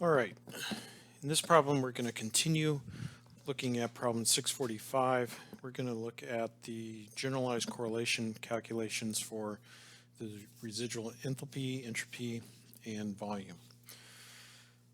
All right, in this problem we're going to continue looking at problem 645. We're going to look at the generalized correlation calculations for the residual enthalpy, entropy, and volume.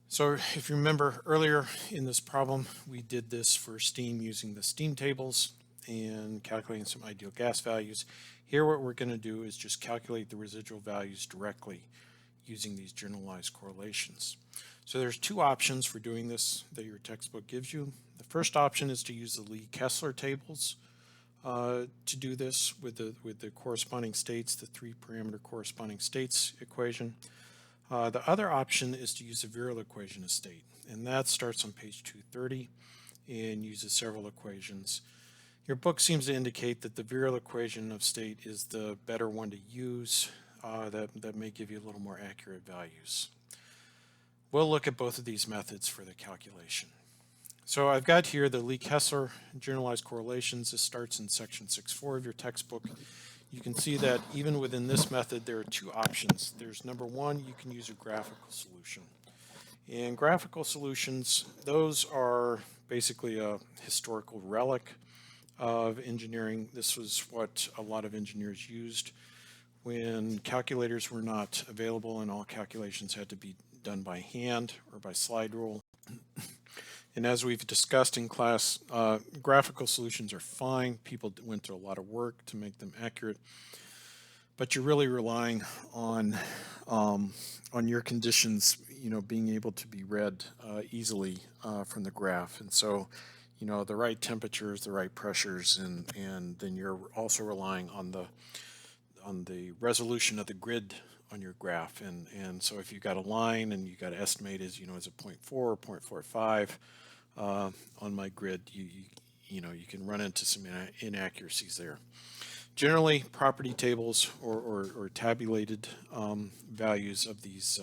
So if you remember earlier in this problem, we did this for steam using the steam tables and calculating some ideal gas values. Here what we're going to do is just calculate the residual values directly using these generalized correlations. So there's two options for doing this that your textbook gives you. The first option is to use the Lee-Kessler tables to do this with the corresponding states, the three-parameter corresponding states equation. The other option is to use the virial equation of state, and that starts on page 230 and uses several equations. Your book seems to indicate that the virial equation of state is the better one to use. That may give you a little more accurate values. We'll look at both of these methods for the calculation. So I've got here the Lee-Kessler generalized correlations. This starts in section 6.4 of your textbook. You can see that even within this method there are two options. There's number one, you can use a graphical solution. And graphical solutions, those are basically a historical relic of engineering. This was what a lot of engineers used when calculators were not available and all calculations had to be done by hand or by slide rule. And as we've discussed in class, graphical solutions are fine. People went through a lot of work to make them accurate, but you're really relying on your conditions, being able to be read easily from the graph. And so, the right temperatures, the right pressures, and then you're also relying on the resolution of the grid on your graph. And so if you've got a line and you got to estimate is it 0.4 or 0.45 on my grid, you can run into some inaccuracies there. Generally, property tables or tabulated values of these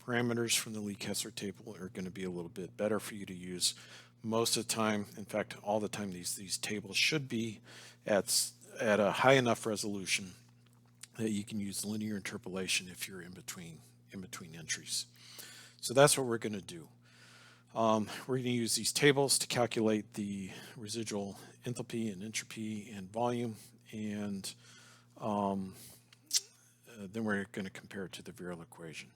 parameters from the Lee-Kessler table are going to be a little bit better for you to use. Most of the time, in fact all the time, these tables should be at a high enough resolution that you can use linear interpolation if you're in between entries. So that's what we're going to do. We're going to use these tables to calculate the residual enthalpy and entropy and volume, and then we're going to compare it to the virial equation.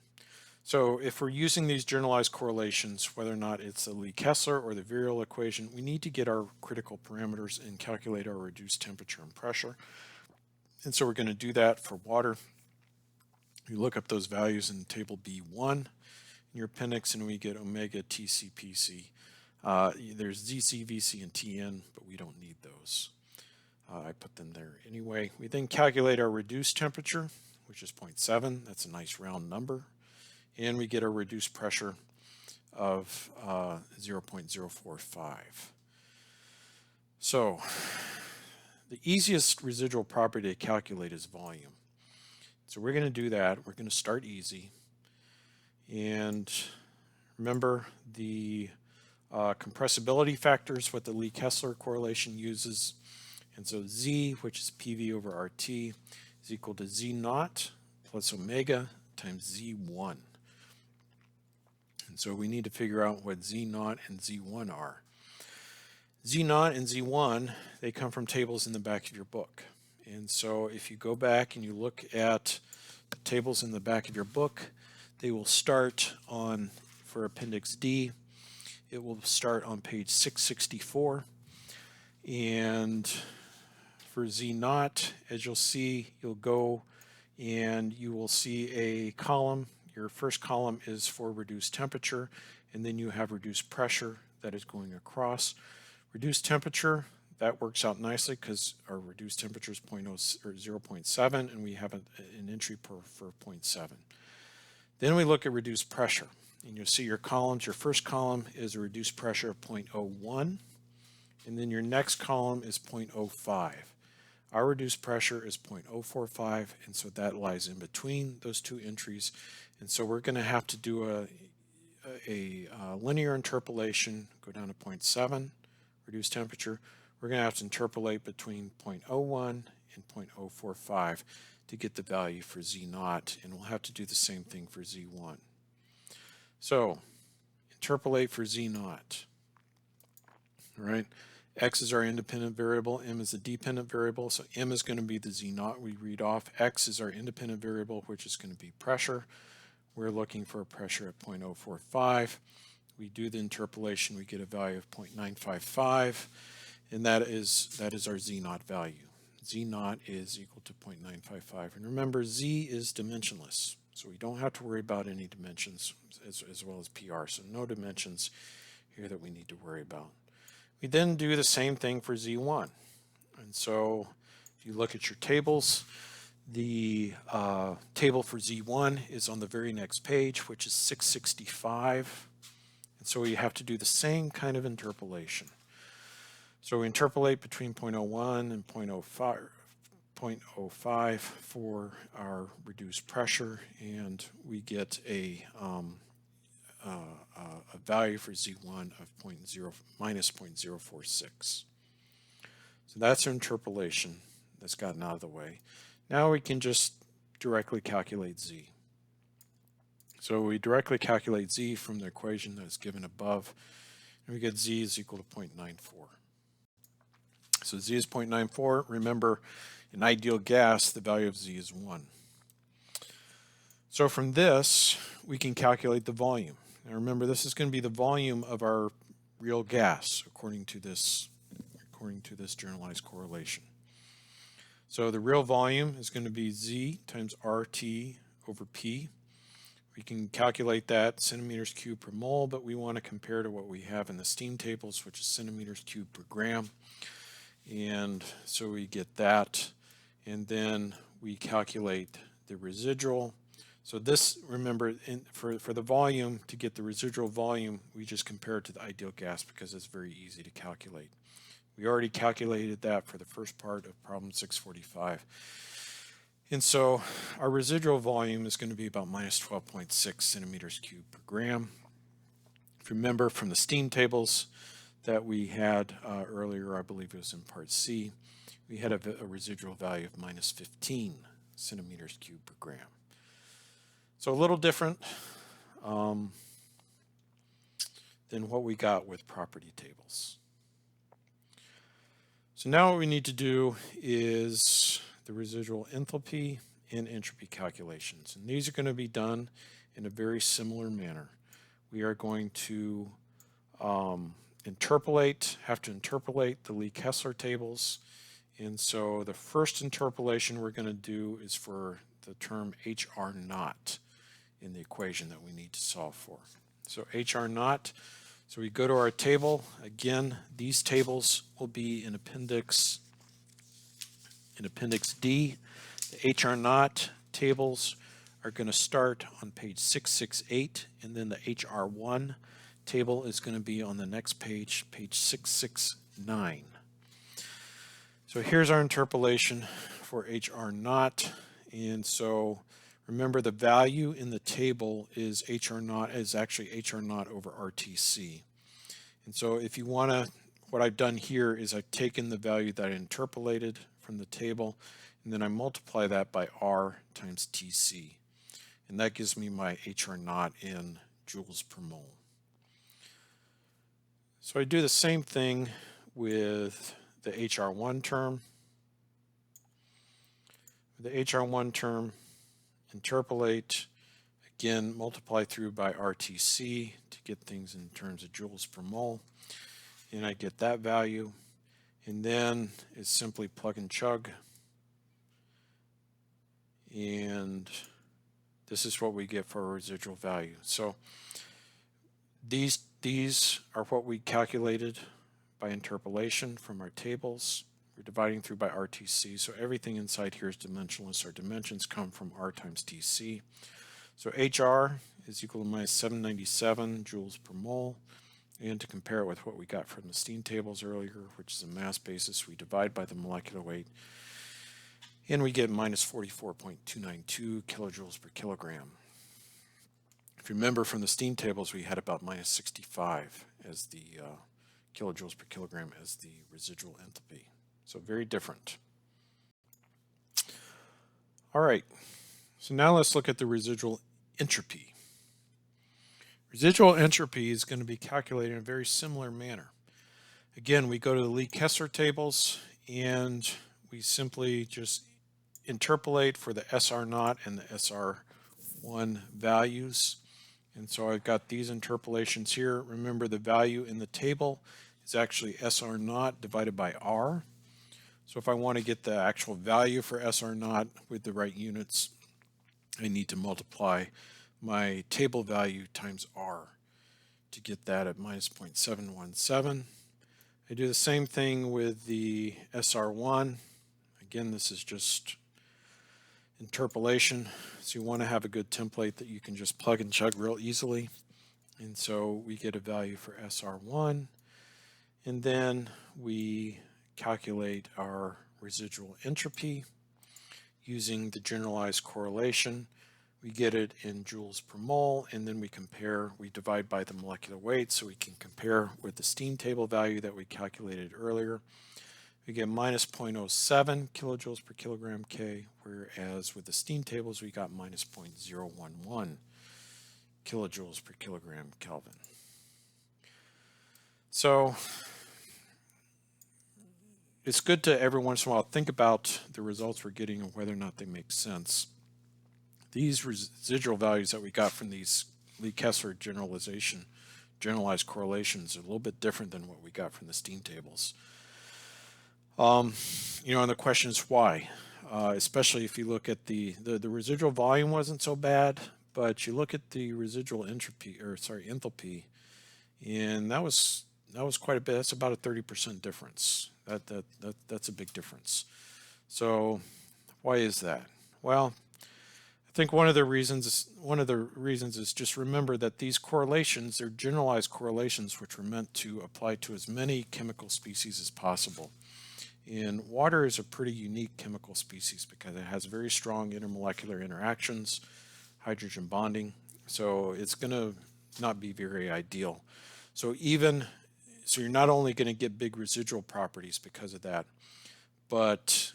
So if we're using these generalized correlations, whether or not it's the Lee-Kessler or the virial equation, we need to get our critical parameters and calculate our reduced temperature and pressure. And so we're going to do that for water. You look up those values in table B1 in your appendix, and we get omega TCPC. There's ZC, VC, and TN, but we don't need those. I put them there anyway. We then calculate our reduced temperature, which is 0.7. That's a nice round number. And we get a reduced pressure of 0.045. So the easiest residual property to calculate is volume. So we're going to do that. We're going to start easy. And remember the compressibility factors, what the Lee-Kessler correlation uses. And so Z, which is PV over RT, is equal to Z0 plus omega times Z1. And so we need to figure out what Z0 and Z1 are. Z0 and Z1, they come from tables in the back of your book. And so if you go back and you look at the tables in the back of your book, they will start on, for Appendix D, it will start on page 664. And for Z0, as you'll see, you'll go and you will see a column. Your first column is for reduced temperature, and then you have reduced pressure that is going across. Reduced temperature, that works out nicely because our reduced temperature is 0.7, and we have an entry for 0.7. Then we look at reduced pressure, and you'll see your columns. Your first column is a reduced pressure of 0.01, and then your next column is 0.05. Our reduced pressure is 0.045, and so that lies in between those two entries. And so we're going to have to do a linear interpolation, go down to 0.7, reduced temperature. We're going to have to interpolate between 0.01 and 0.045 to get the value for Z0, and we'll have to do the same thing for Z1. So interpolate for Z naught. All right, X is our independent variable, M is the dependent variable, so M is going to be the Z naught we read off. X is our independent variable, which is going to be pressure. We're looking for a pressure at 0.045. We do the interpolation, we get a value of 0.955, and that is our Z naught value. Z naught is equal to 0.955. And remember, Z is dimensionless, so we don't have to worry about any dimensions as well as PR, so no dimensions here that we need to worry about. We then do the same thing for Z1. And so if you look at your tables, the table for Z1 is on the very next page, which is 665. And so we have to do the same kind of interpolation. So we interpolate between 0.01 and 0.05 for our reduced pressure, and we get a value for Z1 of minus 0.046. So that's our interpolation that's gotten out of the way. Now we can just directly calculate Z. So we directly calculate Z from the equation that's given above, and we get Z is equal to 0.94. So Z is 0.94. Remember, in ideal gas, the value of Z is 1. So from this, we can calculate the volume. Now remember, this is going to be the volume of our real gas according to this generalized correlation. So the real volume is going to be Z times RT over P. We can calculate that centimeters cubed per mole, but we want to compare to what we have in the steam tables, which is centimeters cubed per gram. And so we get that, and then we calculate the residual. So this, remember, for the volume, to get the residual volume, we just compare it to the ideal gas because it's very easy to calculate. We already calculated that for the first part of problem 645. And so our residual volume is going to be about minus 12.6 centimeters cubed per gram. If you remember from the steam tables that we had earlier, I believe it was in part C, we had a residual value of minus 15 centimeters cubed per gram. So a little different than what we got with property tables. So now what we need to do is the residual enthalpy and entropy calculations. And these are going to be done in a very similar manner. We are going to have to interpolate the Lee-Kessler tables. And so the first interpolation we're going to do is for the term HR naught in the equation that we need to solve for. So HR naught, so we go to our table. Again, these tables will be in Appendix D. The HR naught tables are going to start on page 668, and then the HR1 table is going to be on the next page, page 669. So here's our interpolation for HR naught, and so remember the value in the table is HR naught is actually HR naught over RTC. And so if you want to, what I've done here is I've taken the value that I interpolated from the table, and then I multiply that by R times TC. And that gives me my HR naught in joules per mole. So I do the same thing with the HR1 term. With the HR1 term, interpolate, again, multiply through by RTC to get things in terms of joules per mole. And I get that value. And then it's simply plug and chug. And this is what we get for our residual value. So these are what we calculated by interpolation from our tables. We're dividing through by RTC, so everything inside here is dimensionless. Our dimensions come from R times TC. So HR is equal to minus 797 joules per mole. And to compare it with what we got from the steam tables earlier, which is a mass basis, we divide by the molecular weight, and we get minus 44.292 kilojoules per kilogram. If you remember from the steam tables, we had about minus 65 as the kilojoules per kilogram as the residual enthalpy. So very different. All right, so now let's look at the residual entropy. Residual entropy is going to be calculated in a very similar manner. Again, we go to the Lee-Kessler tables and we simply just interpolate for the SR0 and the SR1 values. And so I've got these interpolations here. Remember, the value in the table is actually SR0 divided by R. So if I want to get the actual value for SR0 with the right units, I need to multiply my table value times R to get that at minus 0.717. I do the same thing with the SR1. Again, this is just interpolation, so you want to have a good template that you can just plug and chug real easily. And so we get a value for SR1, and then we calculate our residual entropy using the generalized correlation. We get it in joules per mole, and then we divide by the molecular weight so we can compare with the steam table value that we calculated earlier. We get minus 0.07 kilojoules per kilogram K, whereas with the steam tables we got minus 0.011 kilojoules per kilogram Kelvin. So it's good to every once in a while think about the results we're getting and whether or not they make sense. These residual values that we got from these Lee-Kessler generalized correlations are a little bit different than what we got from the steam tables. And the question is why? Especially if you look at the residual volume wasn't so bad, but you look at the residual enthalpy, and that was quite a bit. That's about a 30% difference. That's a big difference. So why is that? Well, I think one of the reasons is just remember that these correlations, they're generalized correlations which were meant to apply to as many chemical species as possible. And water is a pretty unique chemical species because it has very strong intermolecular interactions, hydrogen bonding, so it's going to not be very ideal. So you're not only going to get big residual properties because of that, but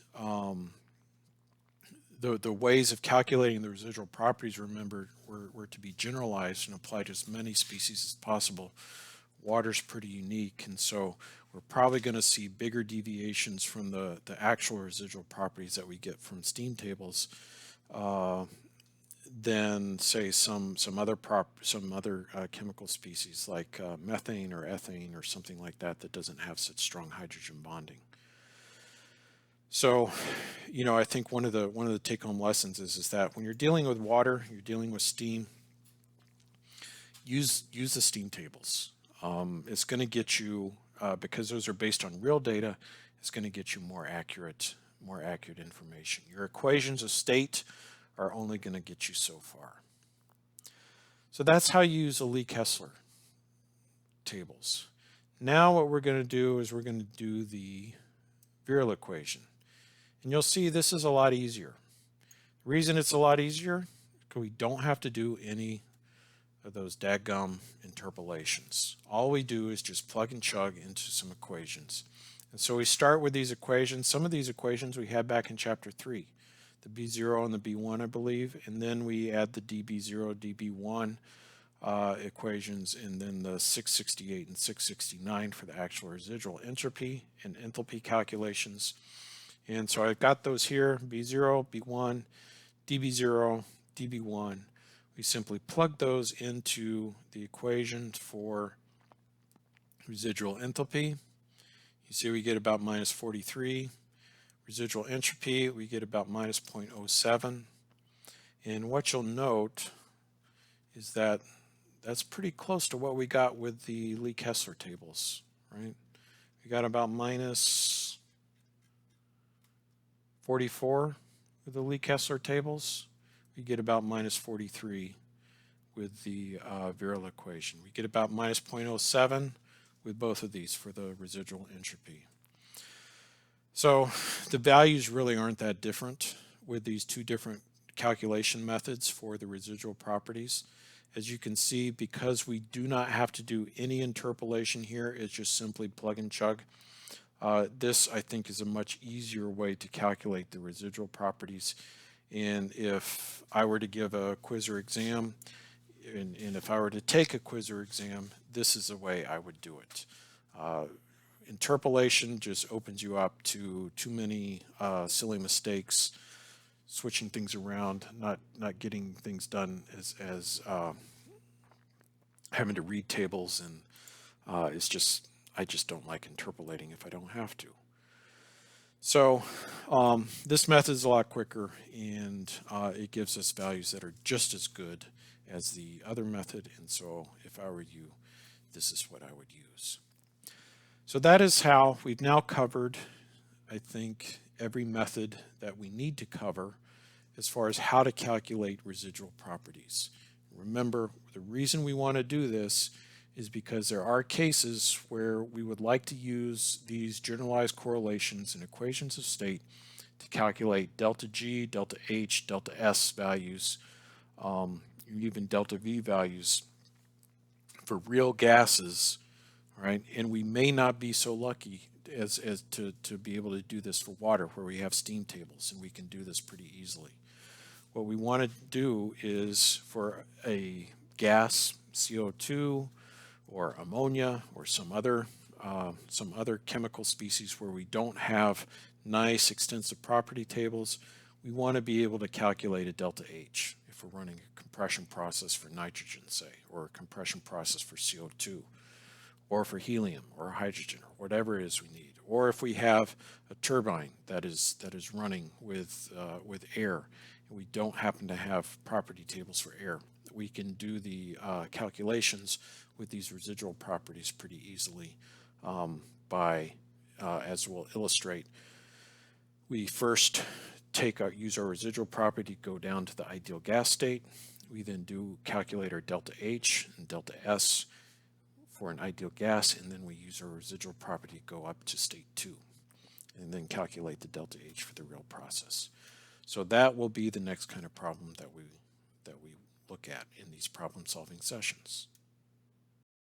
the ways of calculating the residual properties, remember, were to be generalized and applied to as many species as possible. Water's pretty unique, and so we're probably going to see bigger deviations from the actual residual properties that we get from steam tables than, say, some other chemical species like methane or ethane or something like that doesn't have such strong hydrogen bonding. So, I think one of the take-home lessons is that when you're dealing with water, you're dealing with steam, use the steam tables. It's going to get you, because those are based on real data, it's going to get you more accurate information. Your equations of state are only going to get you so far. So that's how you use the Lee-Kessler tables. Now what we're going to do is we're going to do the Viral equation. And you'll see this is a lot easier. The reason it's a lot easier is because we don't have to do any of those dadgum interpolations. All we do is just plug and chug into some equations. And so we start with these equations. Some of these equations we had back in chapter 3, the B0 and the B1, I believe, and then we add the DB0, DB1 equations, and then the 668 and 669 for the actual residual entropy and enthalpy calculations. And so I've got those here, B0, B1, DB0, DB1. We simply plug those into the equation for residual enthalpy. You see we get about minus 43. Residual entropy, we get about minus 0.07. And what you'll note is that that's pretty close to what we got with the Lee-Kessler tables, right? We got about minus 44 with the Lee-Kessler tables. We get about minus 43 with the Viral equation. We get about minus 0.07 with both of these for the residual entropy. So the values really aren't that different with these two different calculation methods for the residual properties. As you can see, because we do not have to do any interpolation here, it's just simply plug and chug. This, I think, is a much easier way to calculate the residual properties. And if I were to give a quiz or exam, and if I were to take a quiz or exam, this is the way I would do it. Interpolation just opens you up to too many silly mistakes, switching things around, not getting things done as having to read tables, and I just don't like interpolating if I don't have to. So this method is a lot quicker, and it gives us values that are just as good as the other method, and so if I were you, this is what I would use. So that is how we've now covered, I think, every method that we need to cover as far as how to calculate residual properties. Remember, the reason we want to do this is because there are cases where we would like to use these generalized correlations and equations of state to calculate delta G, delta H, delta S values, even delta V values for real gases, right? And we may not be so lucky as to be able to do this for water, where we have steam tables and we can do this pretty easily. What we want to do is for a gas, CO2 or ammonia or some other chemical species where we don't have nice extensive property tables, we want to be able to calculate a delta H if we're running a compression process for nitrogen, say, or a compression process for CO2, or for helium or hydrogen, or whatever it is we need. Or if we have a turbine that is running with air, and we don't happen to have property tables for air, we can do the calculations with these residual properties pretty easily by, as we'll illustrate, we first use our residual property, go down to the ideal gas state. We then calculate our delta H and delta S for an ideal gas, and then we use our residual property to go up to state 2, and then calculate the delta H for the real process. So that will be the next kind of problem that we look at in these problem-solving sessions.